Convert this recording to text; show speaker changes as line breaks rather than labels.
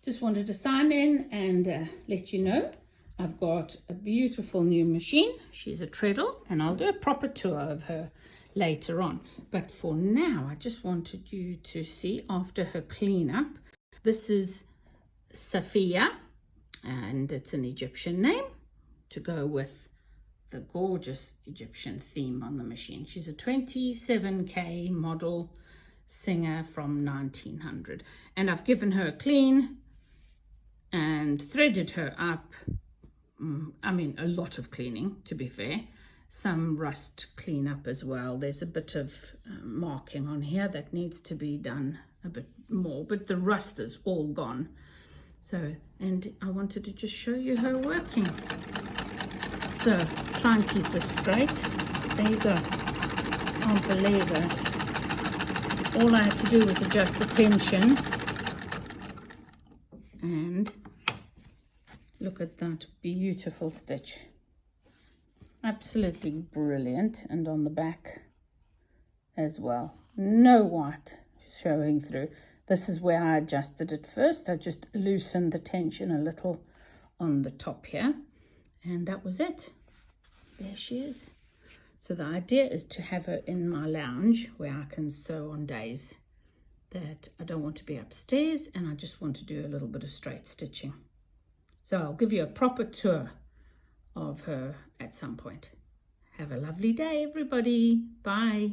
just wanted to sign in and let you know I've got a beautiful new machine. She's a treadle, and I'll do a proper tour of her later on. But for now, I just wanted you to see after her cleanup. This is Safiya, and it's an Egyptian name to go with the gorgeous Egyptian theme on the machine. She's a 27K model Singer from 1900, and I've given her a clean and threaded her up. I mean, a lot of cleaning, to be fair. Some rust cleanup as well. There's a bit of marking on here that needs to be done a bit more, but the rust is all gone. So, and I wanted to just show you her working. So, try and keep this straight. There you go. Can't believe it. All I had to do was adjust the tension. And look at that beautiful stitch. Absolutely brilliant. And on the back as well. No white showing through. This is where I adjusted it first. I just loosened the tension a little on the top here. And that was it. There she is. So the idea is to have her in my lounge where I can sew on days that I don't want to be upstairs and I just want to do a little bit of straight stitching. So I'll give you a proper tour of her at some point. Have a lovely day, everybody. Bye.